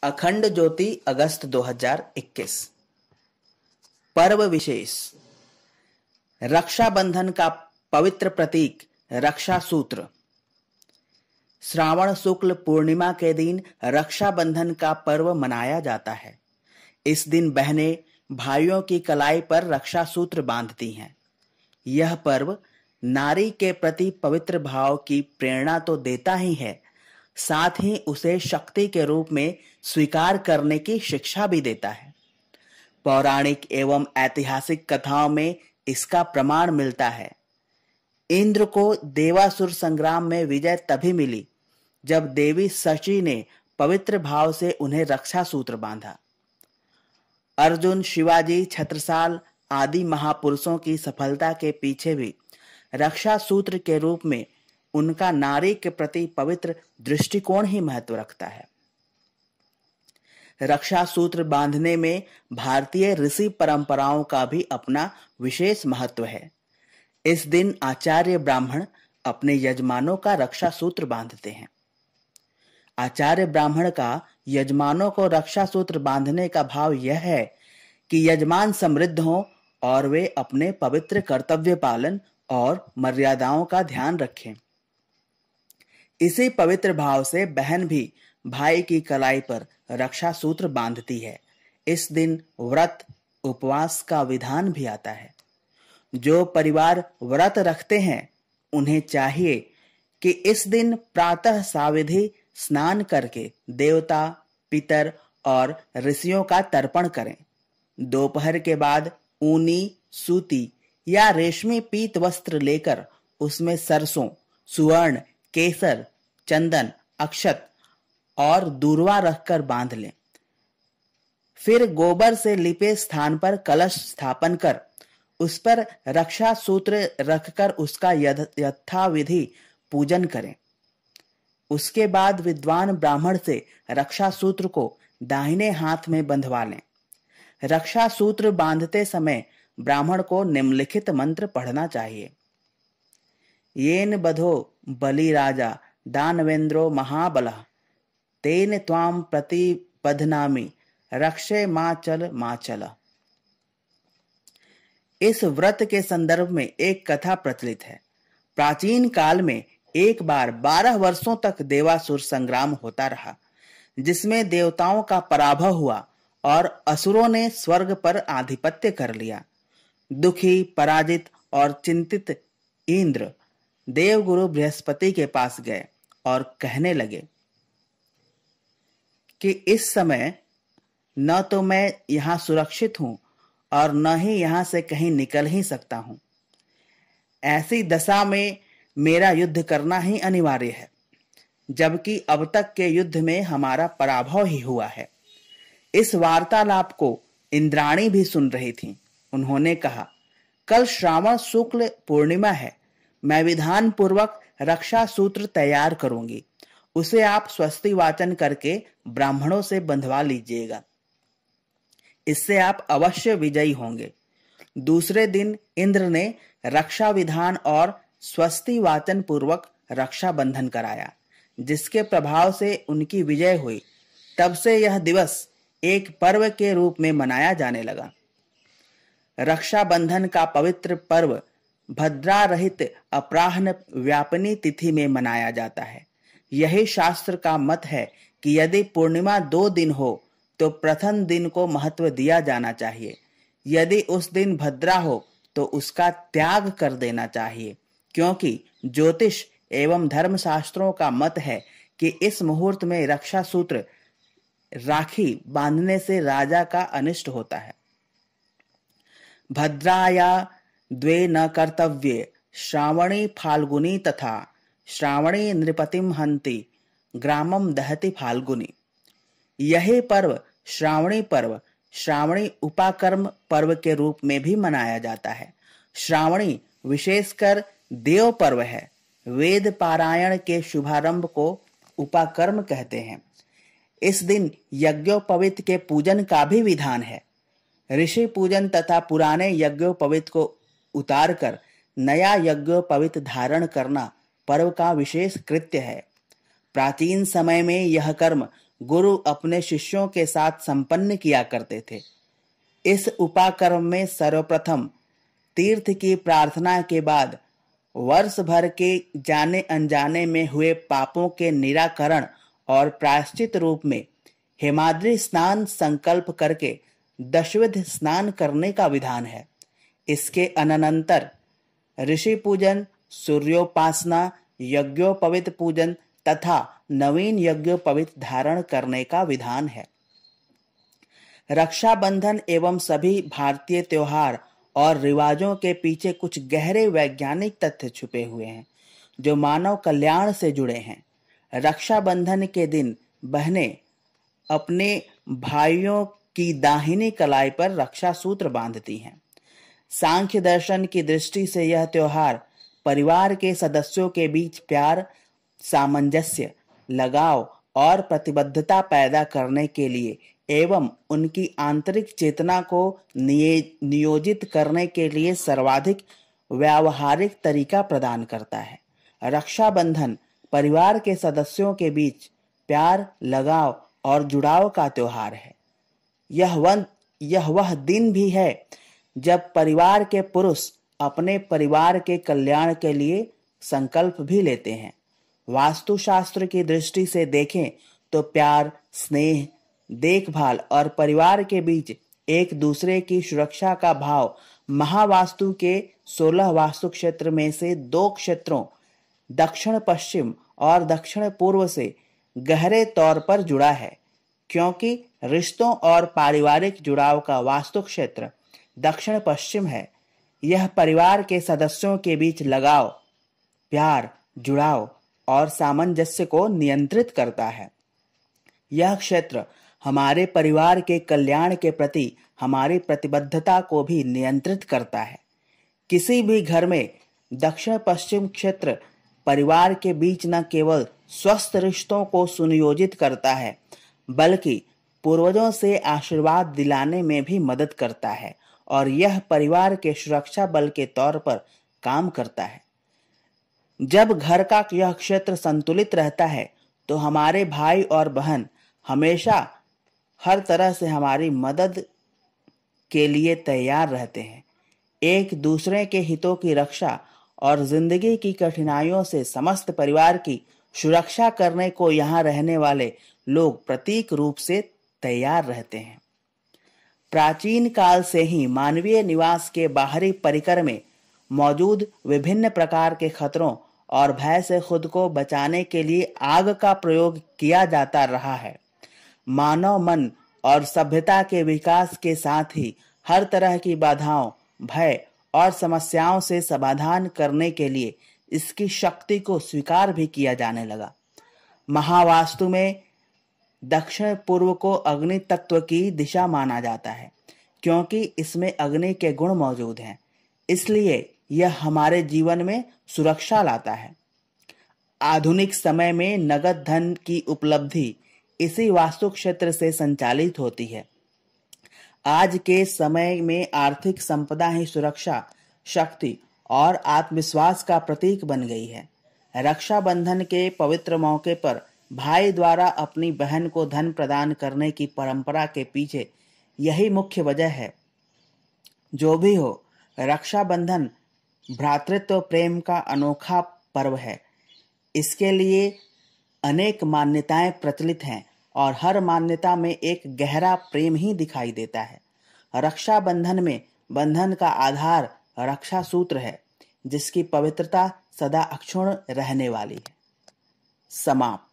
अखंड ज्योति अगस्त 2021। पर्व विशेष। रक्षाबंधन का पवित्र प्रतीक रक्षा सूत्र। श्रावण शुक्ल पूर्णिमा के दिन रक्षाबंधन का पर्व मनाया जाता है। इस दिन बहनें भाइयों की कलाई पर रक्षा सूत्र बांधती हैं। यह पर्व नारी के प्रति पवित्र भाव की प्रेरणा तो देता ही है, साथ ही उसे शक्ति के रूप में स्वीकार करने की शिक्षा भी देता है। पौराणिक एवं ऐतिहासिक कथाओं में इसका प्रमाण मिलता है। इंद्र को देवासुर संग्राम में विजय तभी मिली जब देवी शची ने पवित्र भाव से उन्हें रक्षा सूत्र बांधा। अर्जुन, शिवाजी, छत्रसाल आदि महापुरुषों की सफलता के पीछे भी रक्षा सूत्र के रूप में उनका नारी के प्रति पवित्र दृष्टिकोण ही महत्व रखता है। रक्षा सूत्र बांधने में भारतीय ऋषि परंपराओं का भी अपना विशेष महत्व है। इस दिन आचार्य ब्राह्मण अपने यजमानों का रक्षा सूत्र बांधते हैं। आचार्य ब्राह्मण का यजमानों को रक्षा सूत्र बांधने का भाव यह है कि यजमान समृद्ध हों और वे अपने पवित्र कर्तव्य पालन और मर्यादाओं का ध्यान रखें। इसी पवित्र भाव से बहन भी भाई की कलाई पर रक्षा सूत्र बांधती है। इस दिन व्रत उपवास का विधान भी आता है। जो परिवार व्रत रखते हैं उन्हें चाहिए कि इस दिन प्रातः साविधि स्नान करके देवता, पितर और ऋषियों का तर्पण करें। दोपहर के बाद ऊनी, सूती या रेशमी पीत वस्त्र लेकर उसमें सरसों, सुवर्ण, केसर, चंदन, अक्षत और दूर्वा रखकर बांध लें। फिर गोबर से लिपे स्थान पर कलश स्थापन कर उस पर रक्षा सूत्र रखकर उसका यथाविधि पूजन करें। उसके बाद विद्वान ब्राह्मण से रक्षा सूत्र को दाहिने हाथ में बंधवा लें। रक्षा सूत्र बांधते समय ब्राह्मण को निम्नलिखित मंत्र पढ़ना चाहिए। येन बधो बलि राजा दानवेंद्रो महाबलः तेन त्वाम प्रतिपदनामि रक्षे माचल माचल। इस व्रत के संदर्भ में एक कथा प्रचलित है। प्राचीन काल में एक बार 12 वर्षों तक देवासुर संग्राम होता रहा, जिसमें देवताओं का पराभव हुआ और असुरों ने स्वर्ग पर आधिपत्य कर लिया। दुखी, पराजित और चिंतित इंद्र देवगुरु बृहस्पति के पास गए और कहने लगे कि इस समय न तो मैं यहां सुरक्षित हूं और न ही यहां से कहीं निकल ही सकता हूं। ऐसी दशा में मेरा युद्ध करना ही अनिवार्य है, जबकि अब तक के युद्ध में हमारा पराभव ही हुआ है। इस वार्तालाप को इंद्राणी भी सुन रही थी। उन्होंने कहा, कल श्रावण शुक्ल पूर्णिमा है। मैं विधान पूर्वक रक्षा सूत्र तैयार करूंगी। उसे आप स्वस्ति वाचन करके ब्राह्मणों से बंधवा लीजिएगा। इससे आप अवश्य विजयी होंगे। दूसरे दिन इंद्र ने रक्षा विधान और स्वस्ति वाचन पूर्वक रक्षा बंधन कराया, जिसके प्रभाव से उनकी विजय हुई। तब से यह दिवस एक पर्व के रूप में मनाया जाने लगा। रक्षाबंधन का पवित्र पर्व भद्रा रहित अपराह्न व्यापनी तिथि में मनाया जाता है। यही शास्त्र का मत है कि यदि पूर्णिमा 2 दिन हो तो प्रथम दिन को महत्व दिया जाना चाहिए। यदि उस दिन भद्रा हो तो उसका त्याग कर देना चाहिए, क्योंकि ज्योतिष एवं धर्मशास्त्रों का मत है कि इस मुहूर्त में रक्षा सूत्र राखी बांधने से राजा का अनिष्ट होता है। भद्राया द्वे न कर्तव्ये श्रावणी फाल्गुनी तथा श्रावणी नृपतिम हंति ग्रामम दहति फाल्गुनी। यही पर्व श्रावणी उपाकर्म पर्व के रूप में भी मनाया जाता है। श्रावणी विशेषकर देव पर्व है। वेद पारायण के शुभारंभ को उपाकर्म कहते हैं। इस दिन यज्ञोपवीत के पूजन का भी विधान है। ऋषि पूजन तथा पुराने यज्ञोपवीत को उतार कर नया यज्ञोपवीत धारण करना पर्व का विशेष कृत्य है। प्राचीन समय में यह कर्म गुरु अपने शिष्यों के साथ संपन्न किया करते थे। इस उपाकर्म में सर्वप्रथम तीर्थ की प्रार्थना के बाद वर्ष भर के जाने अनजाने में हुए पापों के निराकरण और प्रायश्चित रूप में हेमाद्रि स्नान संकल्प करके दशविध स्नान करने का विधान है। इसके अनंतर ऋषि पूजन, सूर्योपासना, यज्ञोपवीत पूजन तथा नवीन यज्ञोपवीत धारण करने का विधान है। रक्षाबंधन एवं सभी भारतीय त्योहार और रिवाजों के पीछे कुछ गहरे वैज्ञानिक तथ्य छुपे हुए हैं जो मानव कल्याण से जुड़े हैं। रक्षाबंधन के दिन बहनें अपने भाइयों की दाहिनी कलाई पर रक्षा सूत्र बांधती हैं। सांख्य दर्शन की दृष्टि से यह त्योहार परिवार के सदस्यों के बीच प्यार, सामंजस्य, लगाव और प्रतिबद्धता पैदा करने के लिए एवं उनकी आंतरिक चेतना को नियोजित करने के लिए सर्वाधिक व्यावहारिक तरीका प्रदान करता है। रक्षाबंधन परिवार के सदस्यों के बीच प्यार, लगाव और जुड़ाव का त्योहार है। यह वह दिन भी है जब परिवार के पुरुष अपने परिवार के कल्याण के लिए संकल्प भी लेते हैं। वास्तुशास्त्र की दृष्टि से देखें तो प्यार, स्नेह, देखभाल और परिवार के बीच एक दूसरे की सुरक्षा का भाव महावास्तु के 16 वास्तु क्षेत्र में से 2 क्षेत्रों दक्षिण पश्चिम और दक्षिण पूर्व से गहरे तौर पर जुड़ा है। क्योंकि रिश्तों और पारिवारिक जुड़ाव का वास्तु क्षेत्र दक्षिण पश्चिम है, यह परिवार के सदस्यों के बीच लगाव, प्यार, जुड़ाव और सामंजस्य को नियंत्रित करता है। यह क्षेत्र हमारे परिवार के कल्याण के प्रति हमारी प्रतिबद्धता को भी नियंत्रित करता है। किसी भी घर में दक्षिण पश्चिम क्षेत्र परिवार के बीच न केवल स्वस्थ रिश्तों को सुनियोजित करता है बल्कि पूर्वजों से आशीर्वाद दिलाने में भी मदद करता है और यह परिवार के सुरक्षा बल के तौर पर काम करता है। जब घर का यह क्षेत्र संतुलित रहता है तो हमारे भाई और बहन हमेशा हर तरह से हमारी मदद के लिए तैयार रहते हैं। एक दूसरे के हितों की रक्षा और जिंदगी की कठिनाइयों से समस्त परिवार की सुरक्षा करने को यहाँ रहने वाले लोग प्रतीक रूप से तैयार रहते हैं। प्राचीन काल से ही मानवीय निवास के बाहरी परिकर में मौजूद विभिन्न प्रकार के खतरों और भय से खुद को बचाने के लिए आग का प्रयोग किया जाता रहा है। मानव मन और सभ्यता के विकास के साथ ही हर तरह की बाधाओं, भय और समस्याओं से समाधान करने के लिए इसकी शक्ति को स्वीकार भी किया जाने लगा। महावास्तु में दक्षिण पूर्व को अग्नि तत्व की दिशा माना जाता है क्योंकि इसमें अग्नि के गुण मौजूद हैं, इसलिए यह हमारे जीवन में सुरक्षा लाता है। आधुनिक समय में नगद धन की उपलब्धि इसी वास्तु क्षेत्र से संचालित होती है। आज के समय में आर्थिक संपदा ही सुरक्षा, शक्ति और आत्मविश्वास का प्रतीक बन गई है। रक्षाबंधन के पवित्र मौके पर भाई द्वारा अपनी बहन को धन प्रदान करने की परंपरा के पीछे यही मुख्य वजह है। जो भी हो, रक्षाबंधन भ्रातृत्व प्रेम का अनोखा पर्व है। इसके लिए अनेक मान्यताएं प्रचलित हैं और हर मान्यता में एक गहरा प्रेम ही दिखाई देता है। रक्षाबंधन में बंधन का आधार रक्षा सूत्र है जिसकी पवित्रता सदा अक्षुण्ण रहने वाली है। समाप्त।